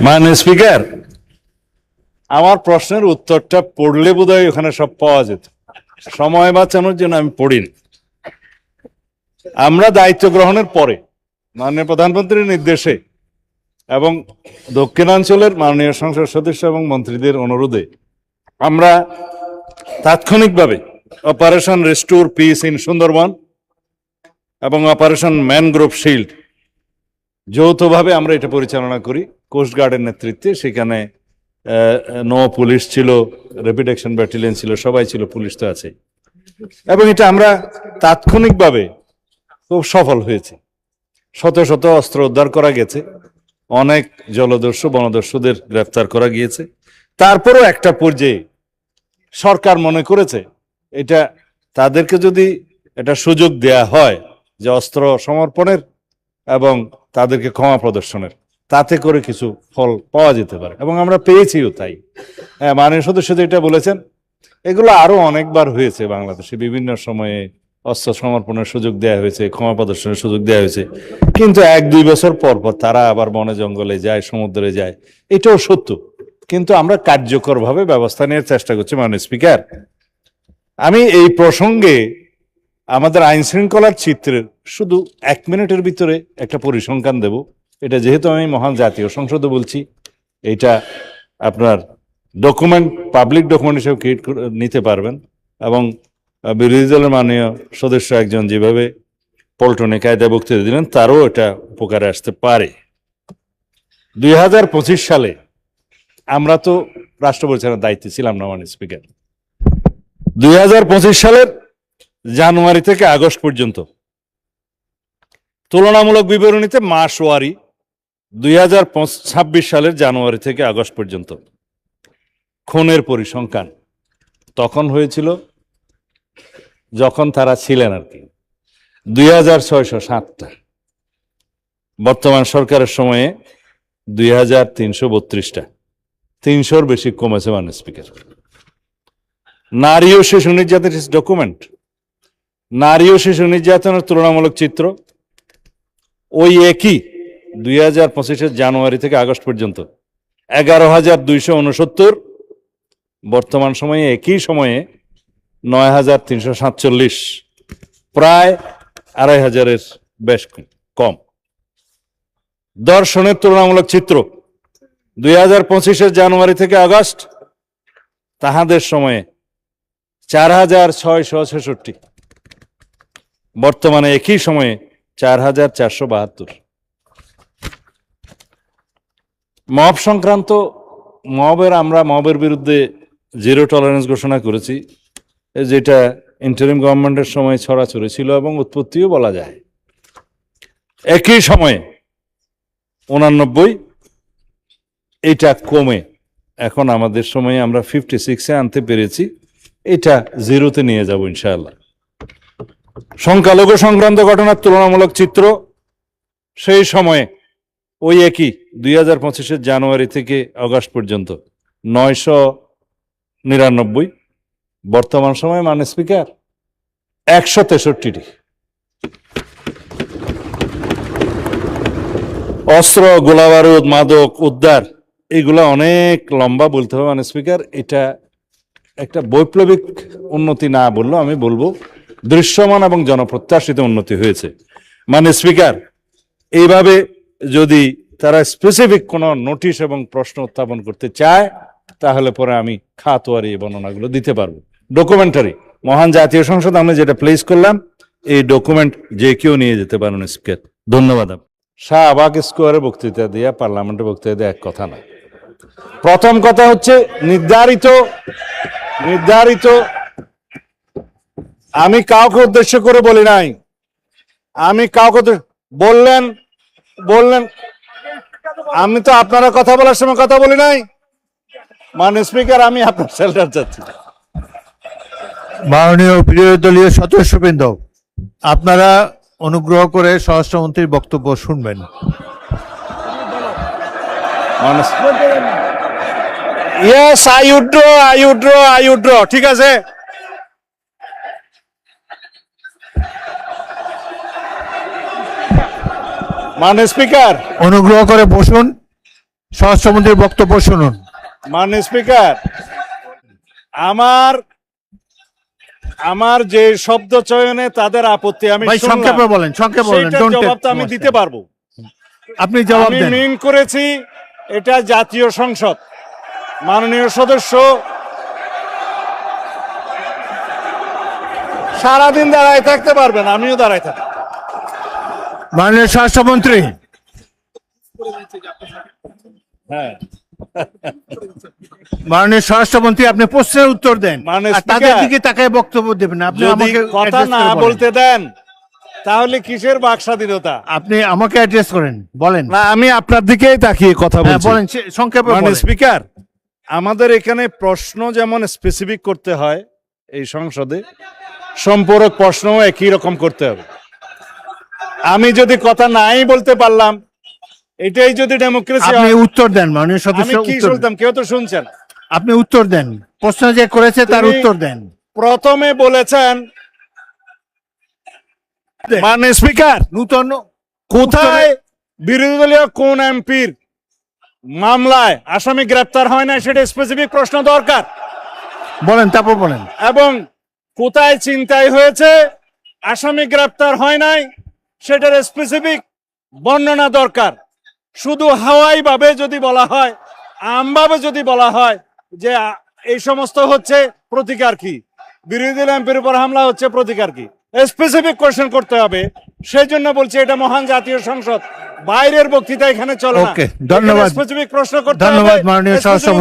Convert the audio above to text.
মাননীয় স্পিকার, আমার প্রশ্নের উত্তরটা পড়লে বোধহয় ওখানে সব পাওয়া যেত। সময় বাঁচানোর জন্য আমি পড়িনি। আমরা দায়িত্ব গ্রহণের পরে মাননীয় প্রধানমন্ত্রীর নির্দেশে এবং দক্ষিণাঞ্চলের মাননীয় সংসদ সদস্য এবং মন্ত্রীদের অনুরোধে আমরা তাৎক্ষণিকভাবে operation restore piece in Sundarban এবং অপারেশন ম্যানগ্রোভ শিল্ড যৌথভাবে আমরা এটা পরিচালনা করি কোস্টগার্ডের নেতৃত্বে। সেখানে নৌ পুলিশ ছিল, র্যাপিড অ্যাকশন ব্যাটালিয়ন ছিল, সবাই ছিল, পুলিশ তো আছে। এবং এটা আমরা তাৎক্ষণিকভাবে খুব সফল হয়েছে। শত শত অস্ত্র উদ্ধার করা গেছে, অনেক জলদস্যু বনদস্যুদের গ্রেফতার করা গিয়েছে। তারপরও একটা পর্যায়ে সরকার মনে করেছে এটা তাদেরকে যদি এটা সুযোগ দেয়া হয় যে অস্ত্র সমর্পণের এবং তাদেরকে ক্ষমা প্রদর্শনের, তাতে করে কিছু ফল পাওয়া যেতে পারে, এবং আমরা পেয়েছিও তাই। হ্যাঁ, মাননীয় সদস্য যেটা বলেছেন, এগুলো আরো অনেকবার হয়েছে বাংলাদেশে। বিভিন্ন সময়ে অস্ত্র সমর্পণের সুযোগ দেওয়া হয়েছে, ক্ষমা প্রদর্শনের সুযোগ দেওয়া হয়েছে, কিন্তু 1-2 বছর পর পর তারা আবার বনে জঙ্গলে যায়, সমুদ্রে যায়। এটাও সত্য, কিন্তু আমরা কার্যকরভাবে ব্যবস্থা নেওয়ার চেষ্টা করছি। মাননীয় স্পিকার, আমি এই প্রসঙ্গে আমাদের আইন শৃঙ্খলার চিত্রের শুধু 1 মিনিটের ভিতরে একটা পরিসংখ্যান দেব। এটা যেহেতু আমি মহান জাতীয় সংসদে বলছি, এটা আপনার ডকুমেন্ট, পাবলিক ডকুমেন্ট হিসেবে ক্রিয়েট নিতে পারবেন, এবং বিরোধী দলের মাননীয় সদস্য একজন যেভাবে পল্টনে কায়দায় বক্তৃতা দিলেন, তারও এটা উপকারে আসতে পারে। 2025 সালে আমরা তো রাষ্ট্র পরিচালনার দায়িত্বে ছিলাম না মাননীয় স্পিকার। 2025 সালের জানুয়ারি থেকে আগস্ট পর্যন্ত তুলনামূলক বিবরণীতে মাসওয়ারি 2026 সালের জানুয়ারি থেকে আগস্ট পর্যন্ত খুনের পরিসংখ্যান তখন হয়েছিল যখন তারা ছিলেন আর কি 2607টা। বর্তমান সরকারের সময়ে 2332টা, 300-র বেশি কমেছে মাননীয় স্পিকার। নারী ও শিশু নির্যাতনের ডকুমেন্ট, নারী ও শিশু নির্যাতনের তুলনামূলক চিত্র ওই একই 2025 জানুয়ারি থেকে আগস্ট পর্যন্ত 11,269, বর্তমান সময়ে একই সময়ে 9,347, প্রায় 2,500-এর বেশ কম। ধর্ষণের তুলনামূলক চিত্র 2025 জানুয়ারি থেকে আগস্ট তাহাদের সময়ে 4,666, বর্তমানে একই সময়ে 4,472। মব সংক্রান্ত আমরা মবের বিরুদ্ধে জিরো টলারেন্স ঘোষণা করেছি, যেটা ইন্টারিম গভর্নমেন্টের সময় ছড়াছড়ি ছিল এবং উৎপত্তিও বলা যায়। একই সময়ে 89, এটা কমে এখন আমাদের সময়ে আমরা 56-এ আনতে পেরেছি। এটা 0-তে নিয়ে যাব ইনশাআল্লাহ। সংখ্যালঘু সংক্রান্ত ঘটনার তুলনামূলক চিত্র সেই সময়ে ওই একই 2025 জানুয়ারি থেকে আগস্ট পর্যন্ত 999, বর্তমান সময়ে মাননীয় স্পিকার 163টি। অস্ত্র, গোলাবারুদ, মাদক উদ্ধার, এগুলা অনেক লম্বা বলতে হবে মাননীয় স্পিকার। এটা একটা বৈপ্লবিক উন্নতি না বললেও আমি বলবো দৃশ্যমান এবং জনপ্রত্যাশিত উন্নতি হয়েছে মাননীয় স্পিকার। এইভাবে যদি তারা স্পেসিফিক কোনো নোটিশ এবং প্রশ্ন উত্থাপন করতে চায়, তাহলে পরে আমি খাতোয়ারি বর্ণনাগুলো দিতে পারবো। ডকুমেন্টারি মহান জাতীয় সংসদ আমরা যেটা প্লেস করলাম, এই ডকুমেন্ট যে কেউ নিয়ে যেতে পারেন স্পিকার। ধন্যবাদ। শাহবাগ স্কোয়ারে বক্তৃতা দিয়া, পার্লামেন্টে বক্তৃতা দেওয়া এক কথা না। প্রথম কথা হচ্ছে নির্ধারিত আমি কাউকে উদ্দেশ্য করে বলি নাই। আমি কাউকে বললেন, আমি তো আপনারা কথা বলার সময় কথা বলি নাই মাননীয় স্পিকার। আমি আপনার শেল্টার চাচ্ছি। মাননীয় বিরোধী দলীয় সদস্যবৃন্দ, আপনারা অনুগ্রহ করে স্বরাষ্ট্রমন্ত্রীর বক্তব্য শুনবেন। Yes, I withdraw. ঠিক আছে, মাননীয় স্পিকার অনুগ্রহ করে বসুন। স্বরাষ্ট্রমন্ত্রীর বক্তব্য শুনুন। মাননীয় স্পিকার, আমার যে শব্দ চয়নে তাদের আপত্তি আমি ভাই শুনলাম, সংক্ষেপে বলেন, সংক্ষেপে বলেন। সেইটার Don't জবাব তো take আমি much দিতে time. পারবো। আপনি জবাব আমি দেন। মিন করেছি এটা জাতীয় সংসদ। মাননীয় সদস্য সারাদিন দাঁড়ায় থাকতে পারবেন, আমিও দাঁড়ায় থাকি। মাননীয় স্বরাষ্ট্রমন্ত্রী, হ্যাঁ, মাননীয় স্বরাষ্ট্রমন্ত্রী, আপনি প্রশ্নের উত্তর দেন, মাননীয় আর তাদের স্পিকার, দিকে তাকায় বক্তব্য দেবেন না। আপনি যদি আমাকে কথা address না করে বলেন। বলতে দেন তাহলে কিসের বাক স্বাধীনতা? আপনি আমাকে অ্যাড্রেস করেন, বলেন। না, আমি আপনার দিকেই তাকিয়ে কথা হ্যাঁ, বলছি। বলেন, সংক্ষেপে মাননীয় বলেন। স্পিকার, আমাদের এখানে প্রশ্ন যেমন স্পেসিফিক করতে হয়, এই সংসদে সম্পূরক প্রশ্নও একই রকম করতে হবে। আমি যদি কথা নাই বলতে পারলাম, এটাই যদি ডেমোক্রেসি আপনি হয়, উত্তর দেন, মাননীয় আমি সদস্য কি উত্তর দেন। শুনতাম? কেউ তো শুনছেন। আপনি উত্তর দেন, প্রশ্ন যে করেছে তার তুমি- উত্তর দেন। প্রথমে বলেছেন মাননীয় স্পিকার, নূতন কোথায় বিরোধী দলীয় কোন এমপির মামলায় আসামি গ্রেপ্তার হয় না সেটা স্পেসিফিক প্রশ্ন দরকার। বলেন, তারপর বলেন। এবং কোথায় ছিনতাই হয়েছে, আসামি গ্রেপ্তার হয় নাই, সেটার স্পেসিফিক বর্ণনা দরকার। শুধু হাওয়াই ভাবে যদি বলা হয়, আমভাবে যদি বলা হয় যে এই সমস্ত হচ্ছে, প্রতিকার কি? বিরোধী দল এমপির উপর হামলা হচ্ছে, প্রতিকার কি? স্পেসিফিক কোশ্চেন করতে হবে। সেই জন্য বলছি এটা মহান জাতীয় সংসদ, বাইরের বক্তৃতা এখানে চলে না। ওকে, ধন্যবাদ। স্পেসিফিক প্রশ্ন করতে হবে। ধন্যবাদ মাননীয় specific স্বরাষ্ট্র